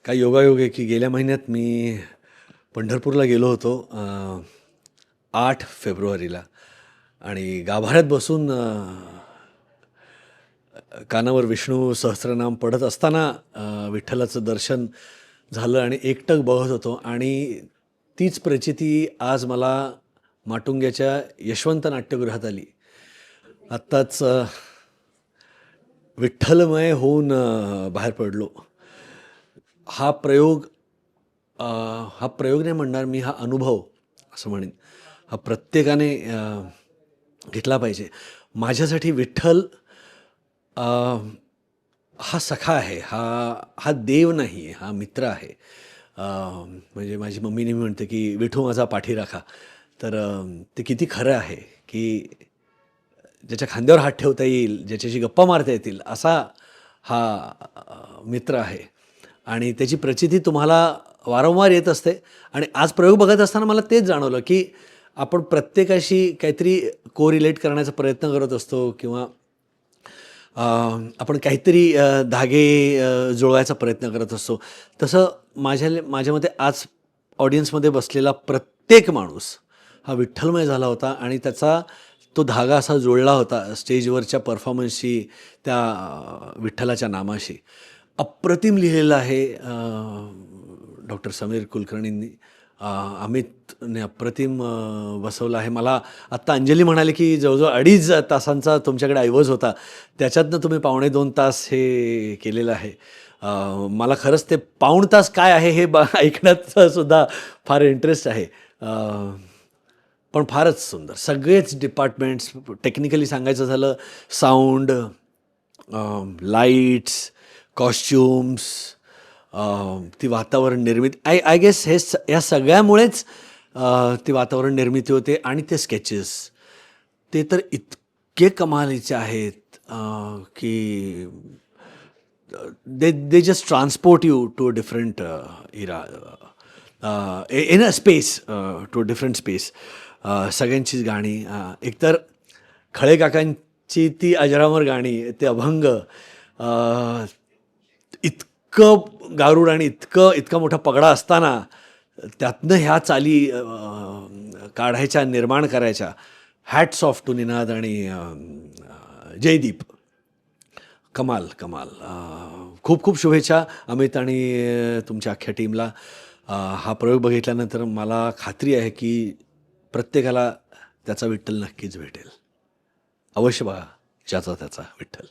काय योगायोग आहे की गेल्या महिन्यात मी पंढरपूरला गेलो होतो 8 फेब्रुवारीला आणि गाभाऱ्यात बसून कानावर विष्णू सहस्रनाम पढत असताना विठ्ठलाचं दर्शन झालं आणि एकटक बघत होतो आणि तीच प्रचिती आज मला माटुंग्याच्या यशवंत नाट्यगृहात आली. आत्ताच विठ्ठलमय होऊन बाहेर पडलो. हा प्रयोग हा प्रयोग नाही म्हणणार मी, हा अनुभव असं म्हणेन. हा प्रत्येकाने घेतला पाहिजे. माझ्यासाठी विठ्ठल अ, हा सखा आहे, हा हा देव नाही आहे, हा मित्र आहे. म्हणजे माझी मम्मी नेहमी म्हणते की विठू माझा पाठीराखा. तर ते किती खरं आहे की ज्याच्या खांद्यावर हात ठेवता येईल, ज्याच्याशी गप्पा मारता येतील असा हा मित्र आहे आणि त्याची प्रचिती तुम्हाला वारंवार येत असते. आणि आज प्रयोग बघत असताना मला तेच जाणवलं की आपण प्रत्येकाशी काहीतरी कोरिलेट करण्याचा प्रयत्न करत असतो किंवा आपण काहीतरी धागे जुळवायचा प्रयत्न करत असतो. तसं माझ्या मते आज ऑडियन्समध्ये बसलेला प्रत्येक माणूस हा विठ्ठलमय झाला होता आणि त्याचा तो धागा असा जुळला होता स्टेजवरच्या परफॉर्मन्सशी, त्या विठ्ठलाच्या नामाशी. अप्रतिम लिहिलेलं आहे डॉक्टर समीर कुलकर्णींनी. अमितने अप्रतिम बसवलं आहे. मला आत्ता अंजली म्हणाले की जवळजवळ 2.5 तासांचा तुमच्याकडे ऐवज होता, त्याच्यातनं तुम्ही 2.25 तास हे केलेलं आहे. मला खरंच ते पाऊण तास काय आहे हे ऐकण्यात सुद्धा फार इंटरेस्ट आहे. पण फारच सुंदर सगळेच डिपार्टमेंट्स. टेक्निकली सांगायचं झालं, साऊंड, लाईट्स, कॉस्च्युम्स, ती वातावरण निर्मिती, आय गेस या सगळ्यामुळेच ती वातावरण निर्मिती होते. आणि ते स्केचेस ते तर इतके कमालीचे आहेत की they just transport you to a different era, in a space, to a different space. सगळ्यांचीच गाणी, एकतर खळे काकांची ती अजरामर गाणी, ते अभंग, इतकं गारुड आणि इतका मोठा पगडा असताना त्यातनं ह्या चाली काढायच्या, निर्माण करायच्या. हॅट्स ऑफ टू निनाद आणि जयदीप. कमाल कमाल. खूप खूप शुभेच्छा अमित आणि तुमच्या अख्ख्या टीमला. हा प्रयोग बघितल्यानंतर मला खात्री आहे की प्रत्येकाला त्याचा विठ्ठल नक्कीच भेटेल. अवश्य बघा ज्याचा त्याचा विठ्ठल.